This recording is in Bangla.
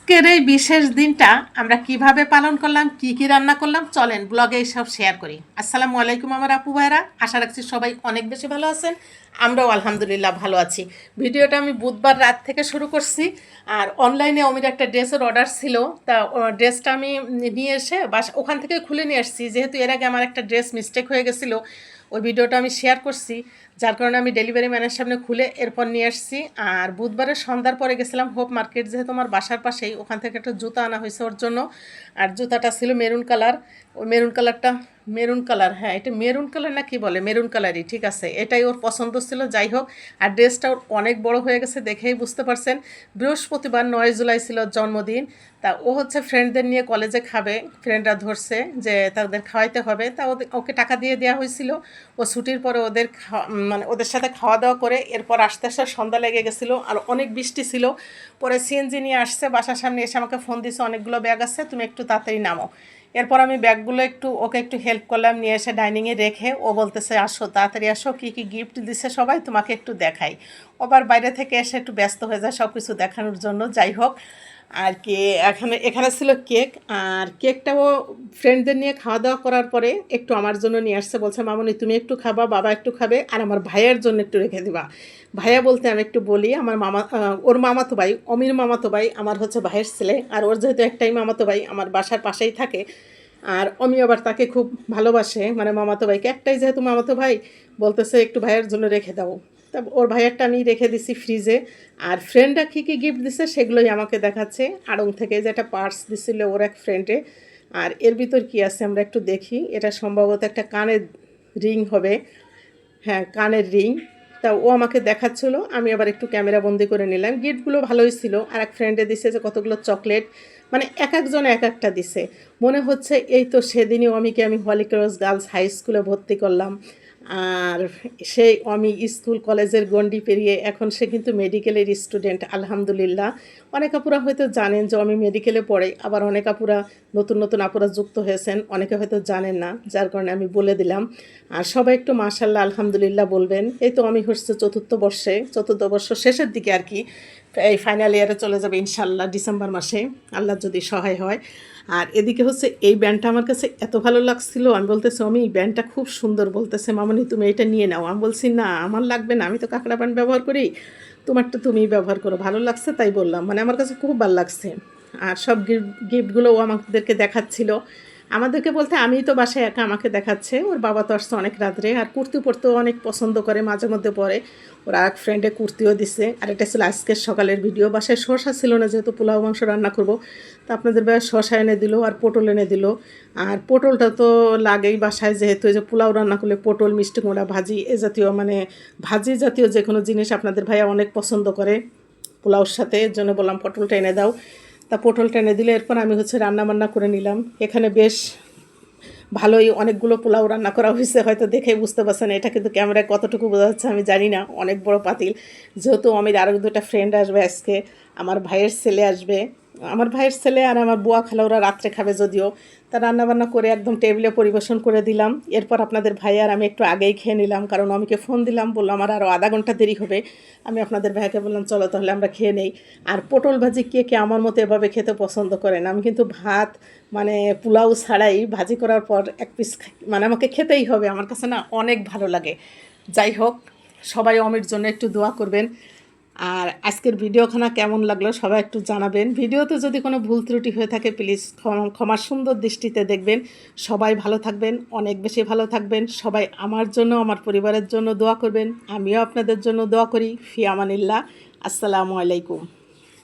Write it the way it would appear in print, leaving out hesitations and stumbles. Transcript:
আজকের এই বিশেষ দিনটা আমরা কিভাবে পালন করলাম, কি কি রান্না করলাম, চলেন ব্লগে সব শেয়ার করি। আসসালামু আলাইকুম আমার আপু ভাইরা, আশা রাখছি সবাই অনেক বেশি ভালো আছেন। আমরাও আলহামদুলিল্লাহ ভালো আছি। ভিডিওটা আমি বুধবার রাত থেকে শুরু করছি। আর অনলাইনে অমির একটা ড্রেসের অর্ডার ছিল, তা ড্রেসটা আমি নিয়ে এসে ওখান থেকে খুলে নিয়ে আসছি। যেহেতু এর আগে আমার একটা ড্রেস মিস্টেক হয়ে গেছিলো, ওই ভিডিওটা আমি শেয়ার করছি, যার কারণে আমি ডেলিভারি ম্যানের সামনে খুলে এরপর নিয়ে আসছি। আর বুধবারের সন্ধ্যার পরে গেছিলাম হোপ মার্কেট, যেহেতু আমার বাসার পাশেই, ওখান থেকে একটা জুতা আনা হয়েছে ওর জন্য। আর জুতাটা ছিল মেরুন কালার। ওই মেরুন কালারটা, মেরুন কালার, হ্যাঁ এটা মেরুন কালার না কি বলে, মেরুন কালারই ঠিক আছে, এটাই ওর পছন্দ ছিল। যাই হোক, আর ড্রেসটা ওর অনেক বড় হয়ে গেছে, দেখেই বুঝতে পারছেন। বৃহস্পতিবার 9 জুলাই ছিল জন্মদিন। তা ও হচ্ছে ফ্রেন্ডদের নিয়ে কলেজে খাবে, ফ্রেন্ডরা ধরছে যে তাদের খাওয়াইতে হবে, তা ওকে টাকা দিয়ে দেওয়া হয়েছিল। ও ছুটির পরে ওদের মানে ওদের সাথে খাওয়া দাওয়া করে এরপর আস্তে আস্তে সন্ধ্যা লেগে গেছিলো, আর অনেক বৃষ্টি ছিল। পরে সিএনজি নিয়ে আসছে, বাসার সামনে এসে আমাকে ফোন দিছে, অনেকগুলো ব্যাগ আছে, তুমি একটু তাড়াতাড়ি নামো। এরপর আমি ব্যাগগুলো ওকে একটু হেল্প করলাম, নিয়ে এসে ডাইনিংয়ে রেখে ও বলতেছে আসো তাড়াতাড়ি আসো, কী কী গিফট দিছে সবাই তোমাকে একটু দেখাই। আবার বাইরে থেকে এসে একটু ব্যস্ত হয়ে যায় সব কিছু দেখানোর জন্য। যাই হোক, আর কি এখানে ছিল কেক, আর কেকটাও ফ্রেন্ডদের নিয়ে খাওয়া দাওয়া করার পরে একটু আমার জন্য নিয়ে আসছে, বলছে মামনি তুমি একটু খাবা, বাবা একটু খাবে, আর আমার ভাইয়ের জন্য একটু রেখে দিবা। ভাইয়া বলতে আমি একটু বলি, আমার ওর মামাতো ভাই, অমির মামাতো ভাই আমার হচ্ছে ভাইয়ের ছেলে, আর ওর যেহেতু একটাই মামাতো ভাই আমার বাসার পাশেই থাকে, আর অমি আবার তাকে খুব ভালোবাসে, মানে মামাতো ভাইকে, একটাই যেহেতু মামাতো ভাই, বলতেছে একটু ভাইয়ের জন্য রেখে দাও। তা ওর ভাইয়েরটা আমি রেখে দিছি ফ্রিজে। আর ফ্রেন্ডরা কী কী গিফট দিছে সেগুলোই আমাকে দেখাচ্ছে। আড়ং থেকে যে একটা পার্স দিছিল ওর এক ফ্রেন্ডে, আর এর ভিতর কি আছে আমরা একটু দেখি। এটা সম্ভবত একটা কানের রিং হবে, হ্যাঁ কানের রিং। তা ও আমাকে দেখাচ্ছিল, আমি আবার একটু ক্যামেরা বন্দি করে নিলাম। গিফটগুলো ভালোই ছিল। আর এক ফ্রেন্ডে দিছে যে কতগুলো চকলেট, মানে এক একজন এক একটা দিছে। মনে হচ্ছে এই তো সেদিনই অমিকে আমি হলি ক্রস গার্লস হাই স্কুলে ভর্তি করলাম। আর সেই আমি স্কুল কলেজের গণ্ডি পেরিয়ে এখন সে কিন্তু মেডিকেলের স্টুডেন্ট আলহামদুলিল্লাহ। অনেক আপুরা হয়তো জানেন যে আমি মেডিকেলে পড়ে, আবার অনেক আপুরা নতুন নতুন আপুরা যুক্ত হয়েছেন, অনেকে হয়তো জানেন না, যার কারণে আমি বলে দিলাম। আর সবাই একটু মাশাল্লাহ আলহামদুলিল্লাহ বলবেন। এই তো আমি হচ্ছে চতুর্থ বর্ষ শেষের দিকে আর কি, এই ফাইনাল ইয়ারে চলে যাবে ইনশাল্লাহ ডিসেম্বর মাসে, আল্লাহ যদি সহায় হয়। আর এদিকে হচ্ছে এই ব্যান্ডটা আমার কাছে এত ভালো লাগছিল, আমি বলতেছি আমি এই ব্যান্ডটা খুব সুন্দর, বলতেছে মামনি তুমি এটা নিয়ে নাও। আমি বলছি না আমার লাগবে না, আমি তো কাঁকড়া ব্যান্ড ব্যবহার করি, তোমারটা তুমিই ব্যবহার করো, ভালো লাগছে তাই বললাম, মানে আমার কাছে খুব ভালো লাগছে। আর সব গিফটগুলো ও আমাদেরকে দেখাচ্ছিল, আমাদেরকে বলতে আমিই তো বাসায় একা, আমাকে দেখাচ্ছে। ওর বাবা তো আসছে অনেক রাত্রে, আর কুর্তি পরতেও অনেক পছন্দ করে, মাঝে মধ্যে পরে। ওর এক ফ্রেন্ডে কুর্তিও দিছে। আর এটা ছিল আজকের সকালের ভিডিও। বাসায় শসা ছিল না, যেহেতু পোলাও মাংস রান্না করব, তা আপনাদের বাসায় শসা এনে দিল আর পটল এনে দিল। আর পটলটা তো লাগেই বাসায়, যেহেতু এই যে পোলাও রান্না করলে পটল, মিষ্টি কুমড়া ভাজি এ জাতীয়, মানে ভাজি জাতীয় যে কোনো জিনিস আপনাদের ভাইয়া অনেক পছন্দ করে পোলাওর সাথে, এর জন্য বললাম পটলটা এনে দাও। তা পটলটা এনে দিলে এরপর আমি হচ্ছে রান্না করে নিলাম। এখানে বেশ ভালোই অনেকগুলো পোলাও রান্না করা হয়েছে, হয়তো দেখেই বুঝতে পারছেন। এটা কিন্তু ক্যামেরায় কতটুকু বোঝা যাচ্ছে আমি জানি না, অনেক বড় পাতিল। যেহেতু আমার আরও দুটো ফ্রেন্ড আসবে আজকে, আমার ভাইয়ের ছেলে আসবে, আমার ভাইয়ের ছেলে আর আমার বুয়া খালা, ওরা রাত্রে খাবে যদিও। তা রান্নাবান্না করে একদম টেবিলে পরিবেশন করে দিলাম। এরপর আপনাদের ভাই আর আমি একটু আগেই খেয়ে নিলাম, কারণ অমিকে ফোন দিলাম, বললাম আমার আরও আধা ঘন্টা দেরি হবে। আমি আপনাদের ভাইকে বললাম চলো তাহলে আমরা খেয়ে নেই। আর পটল ভাজি কে কে আমার মতো এভাবে খেতে পছন্দ করেন, আমি কিন্তু ভাত মানে পোলাও ছাড়াই ভাজি করার পর এক পিস মানে আমাকে খেতেই হবে, আমার কাছে না অনেক ভালো লাগে। যাই হোক, সবাই অমির জন্য একটু দোয়া করবেন। আর আজকের ভিডিওখানা কেমন লাগলো সবাই একটু জানাবেন। ভিডিওতে যদি কোনো ভুল ত্রুটি হয়ে থাকে প্লিজ ক্ষমার সুন্দর দৃষ্টিতে দেখবেন। সবাই ভালো থাকবেন, অনেক বেশি ভালো থাকবেন। সবাই আমার জন্য, আমার পরিবারের জন্য দোয়া করবেন। আমিও আপনাদের জন্য দোয়া করি। ফি আমানিল্লাহ। আসসালামু আলাইকুম।